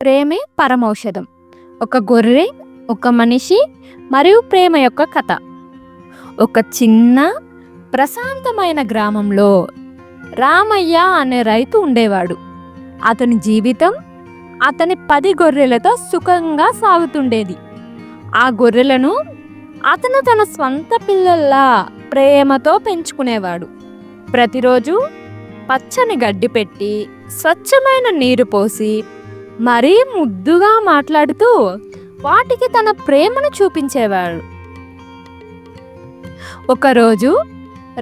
ప్రేమే పరమౌషధం. ఒక గొర్రె, ఒక మనిషి మరియు ప్రేమ యొక్క కథ. ఒక చిన్న ప్రశాంతమైన గ్రామంలో రామయ్య అనే రైతు ఉండేవాడు. అతని జీవితం అతని 10 గొర్రెలతో సుఖంగా సాగుతుండేది. ఆ గొర్రెలను అతను తన స్వంత పిల్లల్లా ప్రేమతో పెంచుకునేవాడు. ప్రతిరోజు పచ్చని గడ్డి పెట్టి, స్వచ్ఛమైన నీరు పోసి, మరీ ముద్దుగా మాట్లాడుతూ వాటికి తన ప్రేమను చూపించేవాడు. ఒకరోజు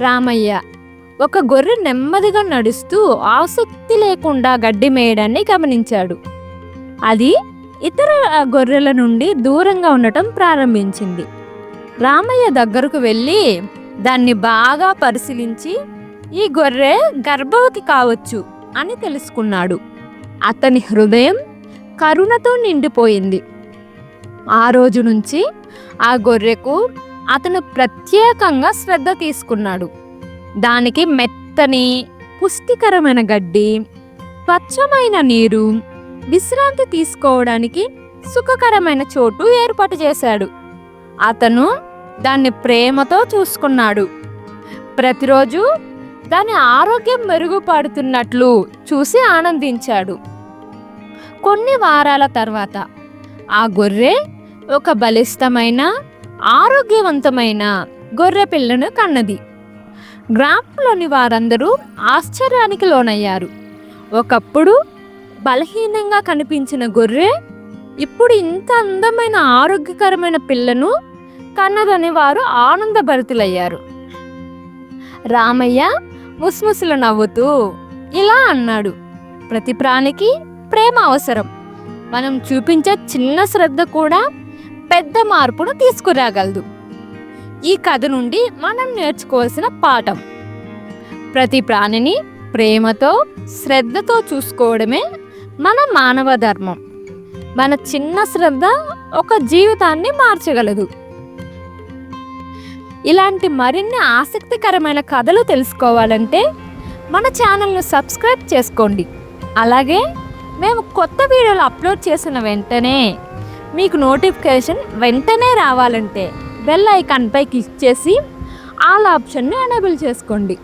రామయ్య ఒక గొర్రె నెమ్మదిగా నడుస్తూ ఆసక్తి లేకుండా గడ్డి మేయడాన్ని గమనించాడు. అది ఇతర గొర్రెల నుండి దూరంగా ఉండటం ప్రారంభించింది. రామయ్య దగ్గరకు వెళ్ళి దాన్ని బాగా పరిశీలించి ఈ గొర్రె గర్భవతి కావచ్చు అని తెలుసుకున్నాడు. అతని హృదయం కరుణతో నిండిపోయింది. ఆ రోజు నుంచి ఆ గొర్రెకు అతను ప్రత్యేకంగా శ్రద్ధ తీసుకున్నాడు. దానికి మెత్తని పుష్టికరమైన గడ్డి, స్వచ్ఛమైన నీరు, విశ్రాంతి తీసుకోవడానికి సుఖకరమైన చోటు ఏర్పాటు చేశాడు. అతను దాన్ని ప్రేమతో చూసుకున్నాడు. ప్రతిరోజు దాని ఆరోగ్యం మెరుగుపడుతున్నట్లు చూసి ఆనందించాడు. కొన్ని వారాల తర్వాత ఆ గొర్రె ఒక బలిష్టమైన, ఆరోగ్యవంతమైన గొర్రె పిల్లను కన్నది. గ్రామంలోని వారందరూ ఆశ్చర్యానికి లోనయ్యారు. ఒకప్పుడు బలహీనంగా కనిపించిన గొర్రె ఇప్పుడు ఇంత అందమైన, ఆరోగ్యకరమైన పిల్లను కన్నదని వారు ఆనందభరితులయ్యారు. రామయ్య ముసిముసిలు నవ్వుతూ ఇలా అన్నాడు, ప్రతి ప్రాణికి ప్రేమ అవసరం. మనం చూపించే చిన్న శ్రద్ధ కూడా పెద్ద మార్పును తీసుకురాగలదు. ఈ కథ నుండి మనం నేర్చుకోవాల్సిన పాఠం: ప్రతి ప్రాణిని ప్రేమతో, శ్రద్ధతో చూసుకోవడమే మన మానవ ధర్మం. మన చిన్న శ్రద్ధ ఒక జీవితాన్ని మార్చగలదు. ఇలాంటి మరిన్ని ఆసక్తికరమైన కథలు తెలుసుకోవాలంటే మన ఛానల్ను సబ్స్క్రైబ్ చేసుకోండి. అలాగే మేము కొత్త వీడియోలు అప్లోడ్ చేసిన వెంటనే మీకు నోటిఫికేషన్ వెంటనే రావాలంటే బెల్ ఐకాన్పై క్లిక్ చేసి ఆల్ ఆప్షన్ను ఎనేబుల్ చేసుకోండి.